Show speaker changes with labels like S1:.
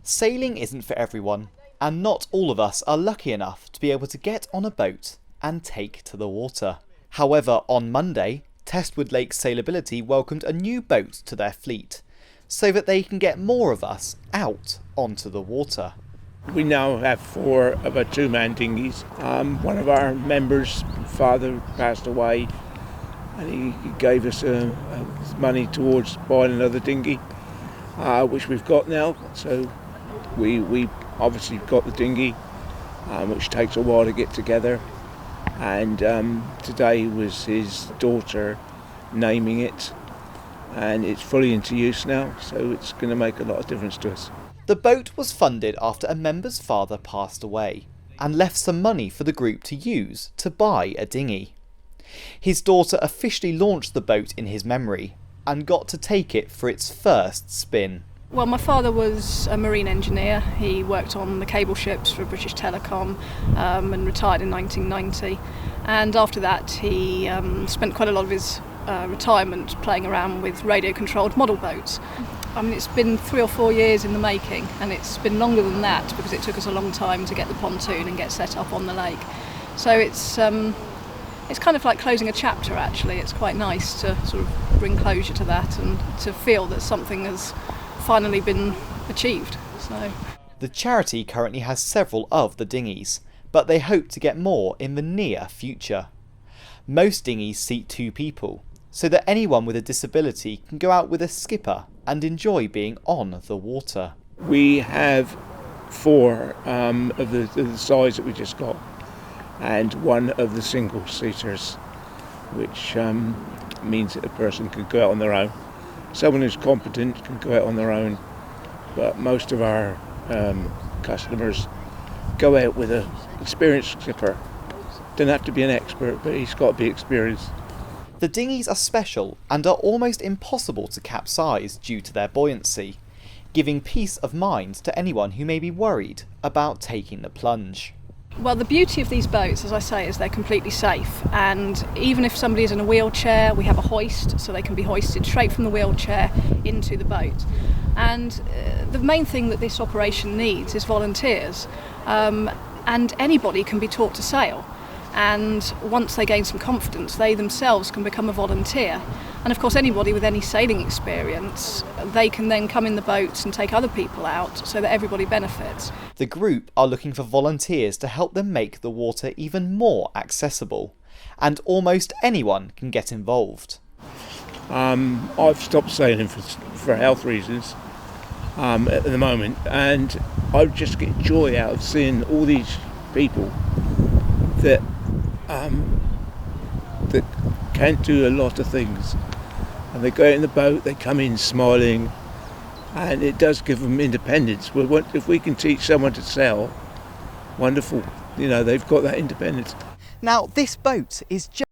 S1: Sailing isn't for everyone, and not all of us are lucky enough to be able to get on a boat and take to the water. However, on Monday, Testwood Lake Sailability welcomed a new boat to their fleet, so that they can get more of us out onto the water.
S2: We now have 4 of our 2-man dinghies. One of our members' father passed away, and he gave us money towards buying another dinghy, which we've got now. So we obviously got the dinghy, which takes a while to get together. And today was his daughter naming it, and it's fully into use now, so it's going to make a lot of difference to us.
S1: The boat was funded after a member's father passed away, and left some money for the group to use to buy a dinghy. His daughter officially launched the boat in his memory, and got to take it for its first spin.
S3: Well, my father was a marine engineer. He worked on the cable ships for British Telecom and retired in 1990. And after that, he spent quite a lot of his retirement playing around with radio-controlled model boats. I mean, it's been 3 or 4 years in the making, and it's been longer than that because it took us a long time to get the pontoon and get set up on the lake. So it's kind of like closing a chapter, actually. It's quite nice to sort of bring closure to that and to feel that something has finally been achieved. So
S1: the charity currently has several of the dinghies, but they hope to get more in the near future. Most dinghies seat 2 people, so that anyone with a disability can go out with a skipper and enjoy being on the water.
S2: We have 4 of the size that we just got, and 1 of the single seaters, which means that a person can go out on their own. Someone who's competent can go out on their own, but most of our customers go out with an experienced skipper. Doesn't have to be an expert, but he's got to be experienced.
S1: The dinghies are special and are almost impossible to capsize due to their buoyancy, giving peace of mind to anyone who may be worried about taking the plunge.
S3: Well, the beauty of these boats, as I say, is they're completely safe, and even if somebody is in a wheelchair, we have a hoist, so they can be hoisted straight from the wheelchair into the boat. And the main thing that this operation needs is volunteers, and anybody can be taught to sail. And once they gain some confidence, they themselves can become a volunteer. And of course, anybody with any sailing experience, they can then come in the boats and take other people out so that everybody benefits.
S1: The group are looking for volunteers to help them make the water even more accessible, and almost anyone can get involved.
S2: I've stopped sailing for health reasons at the moment, and I just get joy out of seeing all these people that can't do a lot of things, and they go out in the boat, they come in smiling, and it does give them independence. If we can teach someone to sail, wonderful, they've got that independence.
S1: Now, this boat is just